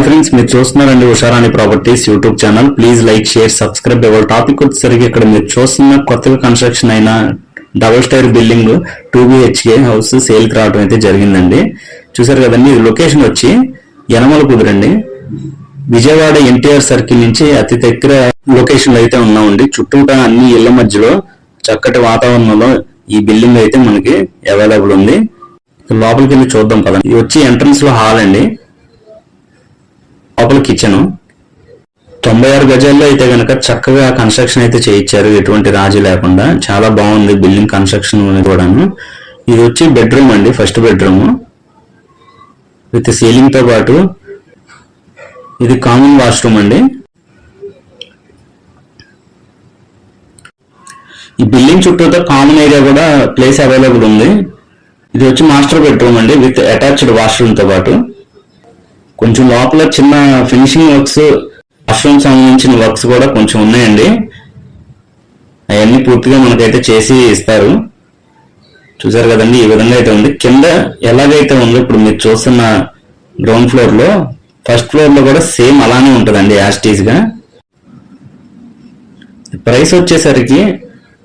Friends, మీరు చూస్తున్నారండి Usharani properties YouTube channel. Please like, share, subscribe. ఎవరి టాపిక్ వచ్చేసరికి ఇక్కడ మీరు చూస్తున్న కొత్తగా కన్స్ట్రక్షన్ అయిన double స్టైర్ building 2 BHK house sale కి రావడం అయితే జరిగిందండి. చూసారు కదండి, ఇది లొకేషన్ వచ్చి యనమల కుదురండి. విజయవాడ ఎన్టీఆర్ సర్కిల్ నుంచి అతి దగ్గర లొకేషన్ అయితే ఉన్నామండి. చుట్టూటా అన్ని ఇళ్ల మధ్యలో చక్కటి వాతావరణంలో ఈ బిల్డింగ్ అయితే మనకి అవైలబుల్ ఉంది. లోపలికి వెళ్ళి చూద్దాం పదండి. ఇది వచ్చి ఎంట్రన్స్ లో హాల్ అండి, లోపల కిచెన్. 96 గజాల్లో అయితే గనక చక్కగా కన్స్ట్రక్షన్ అయితే చేయించారు, ఎటువంటి రాజీ లేకుండా. చాలా బాగుంది బిల్డింగ్ కన్స్ట్రక్షన్ కూడాను. ఇది వచ్చి బెడ్రూమ్ అండి, ఫస్ట్ బెడ్రూమ్ విత్ సీలింగ్ తో పాటు ఇది కామన్ వాష్రూమ్ అండి. ఈ బిల్డింగ్ చుట్టూతో కామన్ ఏరియా కూడా ప్లేస్ అవైలబుల్ ఉంది. ఇది వచ్చి మాస్టర్ బెడ్రూమ్ అండి విత్ అటాచ్డ్ వాష్రూమ్ తో పాటు. కొంచెం లోపల చిన్న ఫినిషింగ్ వర్క్స్, వాష్రూమ్ సంబంధించిన వర్క్స్ కూడా కొంచెం ఉన్నాయండి. అవన్నీ పూర్తిగా మనకైతే చేసి ఇస్తారు. చూసారు కదండి, ఈ విధంగా అయితే ఉంది. కింద ఎలాగైతే ఉందో ఇప్పుడు మీరు చూస్తున్న గ్రౌండ్ ఫ్లోర్ లో, ఫస్ట్ ఫ్లోర్ లో కూడా సేమ్ అలానే ఉంటుందండి యాస్టీజ్ గా. ప్రైస్ వచ్చేసరికి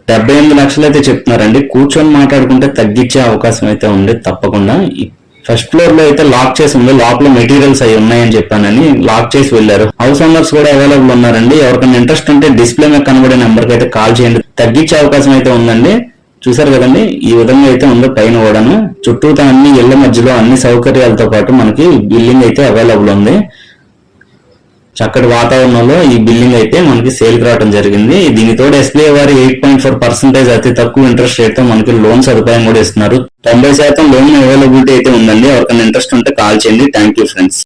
78 లక్షలు అయితే చెప్తున్నారండి. కూర్చొని మాట్లాడుకుంటే తగ్గించే అవకాశం అయితే ఉంది తప్పకుండా. ఫస్ట్ ఫ్లోర్ లో అయితే లాక్ చేసి ఉంది, లోపల మెటీరియల్స్ అవి ఉన్నాయని చెప్పానని లాక్ చేసి వెళ్ళారు. హౌస్ ఓనర్స్ కూడా అవైలబుల్ ఉన్నారండి. ఎవరికైనా ఇంట్రెస్ట్ ఉంటే డిస్ప్లే మీద కనబడే నెంబర్ కి అయితే కాల్ చేయండి, తగ్గించే అవకాశం అయితే ఉందండి. చూసారు కదండి, ఈ విధంగా అయితే ఉంది. పైన కూడాను చుట్టూతా అన్ని ఇళ్ల మధ్యలో అన్ని సౌకర్యాలతో పాటు మనకి బిల్డింగ్ అయితే అవైలబుల్ ఉంది. చక్కటి వాతావరణంలో ఈ బిల్డింగ్ అయితే మనకి సేల్ కి రావడం జరిగింది. దీనితో SBI వారి 8.4% అతి తక్కువ ఇంట్రెస్ట్ రేట్ తో మనకి లోన్ సదుపాయం కూడా ఇస్తున్నారు. 90% లోన్ అవైలబిలిటీ అయితే ఉందండి. ఎవరికైనా ఇంట్రెస్ట్ ఉంటే కాల్ చేయండి. Thank you friends.